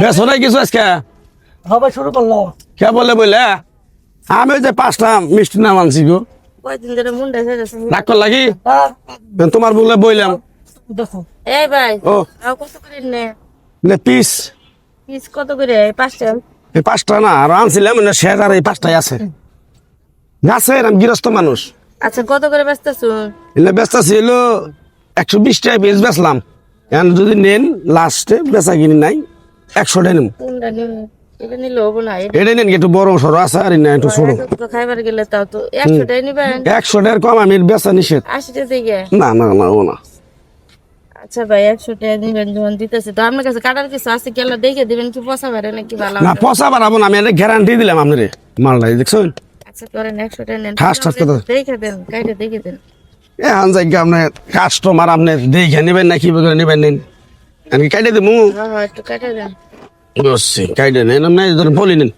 বেসো নাই কিছু আজকে হবে শুরু করলো কে বলে বলে আমি ওই যে 5টা মিষ্টি নাম আনছি গো কয়দিন ধরে মুন্ডা হয়ে গেছে। রাগ কর লাগি হ্যাঁ তোমার বলে বইলাম দেখো এই ভাই ও আর কত করে নে নে পিস পিস কত করে 5টা? এই 5টা না আর আনছিলাম না শেষ আর এই 5টাই আছে গাছে আমি গৃহস্থ মানুষ আচ্ছা কত করে বেচতেছো? এলে ব্যস্ত ছিল 120 টাকা পিস বেচলাম এখন যদি নেন লাস্টে বেচা কিনি নাই 100 টাকা নেব কোনটা নিবে? এটা নিলে হবো না। এটা নেন একটু বড় সরো আছে আর না একটু ছোট তো খাইবার গেলে তাও তো 100 টাকা নিবেন। 100 টাকার কম আমি বেচা নিষেধ 80 টাকা দিয়ে। না না না ও না আচ্ছা ভাই 100 টাকা নিবেন যখন দিতেছে তো আপনার কাছে কাটার কিছু আছে কি আল্লাহ দেখে দিবেন কি পচা বেরে নাকি ভালো? না পচা বাড়াবো না আমি এটা গ্যারান্টি দিলাম আপনারে মালটা দেখছেন আচ্ছা করেন 100 টাকা নেন। ঠাস ঠাস কথা। দেখে দেন কাইটা দেখে দেন। এখন যাই আপনার কাস্টমার আপনি দেখে নেবেন না কি করে নেবেন নেন আমি কাইটে দেবো হ্যাঁ একটু কাটা দেন। বসছি কাইটে নেন আপনি ধরেন বলি নেন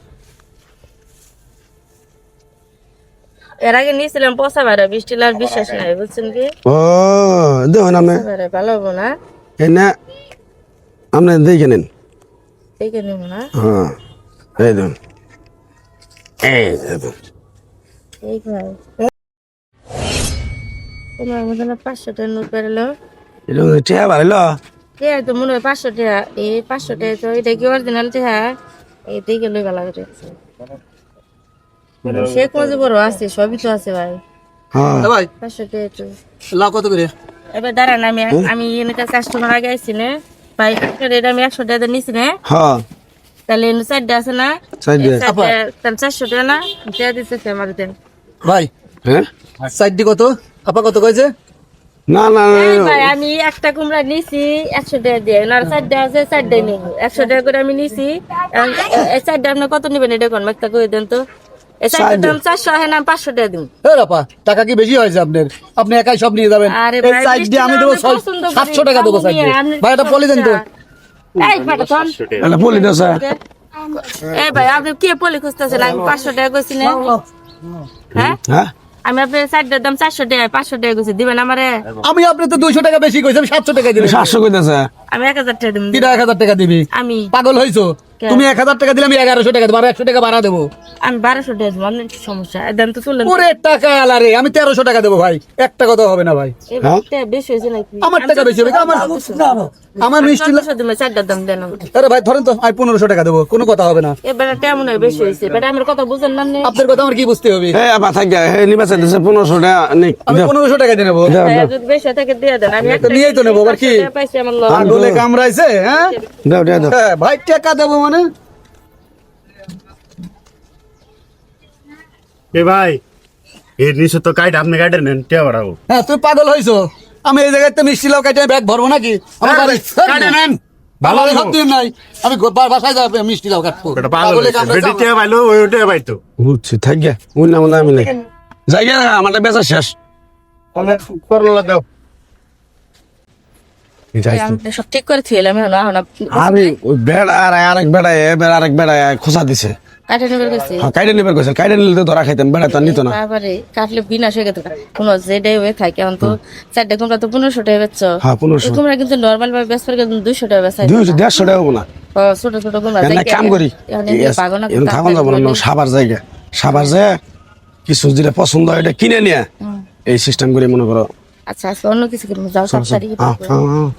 এর আগে নিয়েছিলাম পচা বেড়া বৃষ্টি আর বিশ্বাস নাই বুঝছেন কি? ও দেখুন আপনি বেড়া ভালো হবো না এই না আপনি দেখে নেন দেখে নেব না। হ্যাঁ এই দেখুন এই দেখুন এই ভাই তোমার মধ্যে 500 টাকা নোট বেরোলো। এটা টিয়া বাড়িল টিয়া তো মনে হয় 500 টাকা। এই 500 টাকা তো এটা কি অরিজিনাল টিয়া? এই দেখে লই ভালো করে শেখ মুজিবুর আছে সবই তো আছে ভাই। হ্যাঁ ভাই 500 টাকা তো লাভ কত করে এবার দাঁড়ান আমি এনে কাস্টমার আগে আইছি না ভাই এটা আমি 100 টাকা নিছি না হ্যাঁ তাহলে এনে 4টা আছে না সাইড দিয়ে তাহলে 400 টাকা না দেয়া দিতেছে আমার দেন। ভাই হ্যাঁ সাইড কত আপা কত কইছে না না এই ভাই আমি একটা কুমড়া নিছি 100 টাকা দিয়ে আর 4টা আছে 4টাই নিব 100 টাকা করে আমি নিছি। এই 4টা আপনি কত নেবেন এটা কোন একটা কই দেন তো? এই 4টার দাম 400 হয় না 500 টাকা দিন। এ আপা টাকা কি বেশি হয়েছে আপনার আপনি একাই সব নিয়ে যাবেন আরে এই ভাই, সাইড দিয়ে আমি দেবো মিষ্টি পছন্দ করি, 700 টাকা দেবো সাইড দিয়ে আপনি- ভাই এটা পলি দেন তো এই ফাটাতন এটা বলি দাও স্যার এই ভাই আপনি কি পলি খুঁজতেছেন? আমি 500 টাকা কইছি না হ্যাঁ হ্যাঁ আমি আপনার 4টার দাম 400 টাকা 500 টাকা কইছি দিবেন আমারে? আমি আপনি তো 200 টাকা বেশি কইছি আমি 700 টাকা দিলাম 700 কইতাছে আমি 1000 টাকা দিবেন। কি 1000 টাকা দিবি আমি পাগল হইছো কে? তুমি 1000 টাকা দিলে আমি 1100 টাকা দেবো আর 100 টাকা ভাড়া দেবো আমি 1200 টাকা দিব। আপনার কি সমস্যা? দেন তো চললেন। ওরে টাকা আলারে আমি 1300 টাকা দেবো ভাই একটা কথা হবে না ভাই এই হ্যাঁ? টাকা বেশি হয়েছে নাকি? আমার টাকা বেশি হবে আমার মিষ্টি 1400 দিবেন 4টার দাম দেন আমাকে। আরে ভাই ধরেন তো আমি 1500 টাকা দেবো কোনো কথা হবে না এবারে কেমন হয় বেশি হয়েছে বেটা আমার কথা বুঝেন না আপনি? আপনার কথা আমার কি বুঝতে হবে এই আবার থাকি এই নিবা চাইতেছে 1500 টাকা নে আমি দাও 1500 টাকা দিয়ে নেবো দাও ভাই, দাও যদি বেশি থাকে দিয়ে দেন আমি তো নিয়েই তো নেবো, আবার কি? 500 টাকা পাইছি আমার লস। আঙ্গুলে কামড়াইছে হ্যাঁ দাও দাও দাও হ্যাঁ, ভাই টাকা দেবো মানে এ ভাই এর নিচে তো কাইট আপনি কাইটে নেন টিয়া বাড়াবো হ্যাঁ তুই পাগল হইছো আমি এই জায়গায় মিষ্টি লাউ কাটে ব্যাগ ভরবো নাকি আমার বাড়ি কাইটে নেন ভালো ভালো সব দিন নাই আমি বাসায় যাবো মিষ্টি লাউ কাটবো এটা পাগল পাগলে হয়েছে। কামড়াইছে বেটি আমার। টিয়া পাইলো ওই টিয়া পাইতো বুঝছি থাকি ওই নাম আমি নাই যাই গিয়া আমারটা বেচা শেষ করলা দাও যাই তো। আমি সব ঠিক করে থুইলাম এখন এখন আরে ওই বেড়া আর আরেক বেড়া আরেক বেড়া খোসা দিছে কাটে নেবার গেছি হ্যাঁ কাইটে নিবার কইছে কাইটে নিলে তো ধরা খাইতাম বেড়া তো আর নিত না তারপরে কাটলে বিনাশ হয়ে গেত কোন যেটাই হয়ে থাকে এখন তো 4টা কুমড়া তো 1500 টাকা বেচছো। হ্যাঁ 1500 এই কুমড়া কিন্তু নরমাল ভাবে বেচবার কিন্তু 200 টাকা বেচাই। 150 টাকা হবো না ছোট ছোট কুমড়া না কাম করি এখন থাকুন যাবো না সাবার জায়গা সাবার যায় কিছু যেটা পছন্দ হয় এটা কিনে নিয়ে এই সিস্টেম করে মনে করো আচ্ছা আচ্ছা অন্য কিছু করবো যাও সব শাড়ি হ্যাঁ, হ্যাঁ, হ্যাঁ।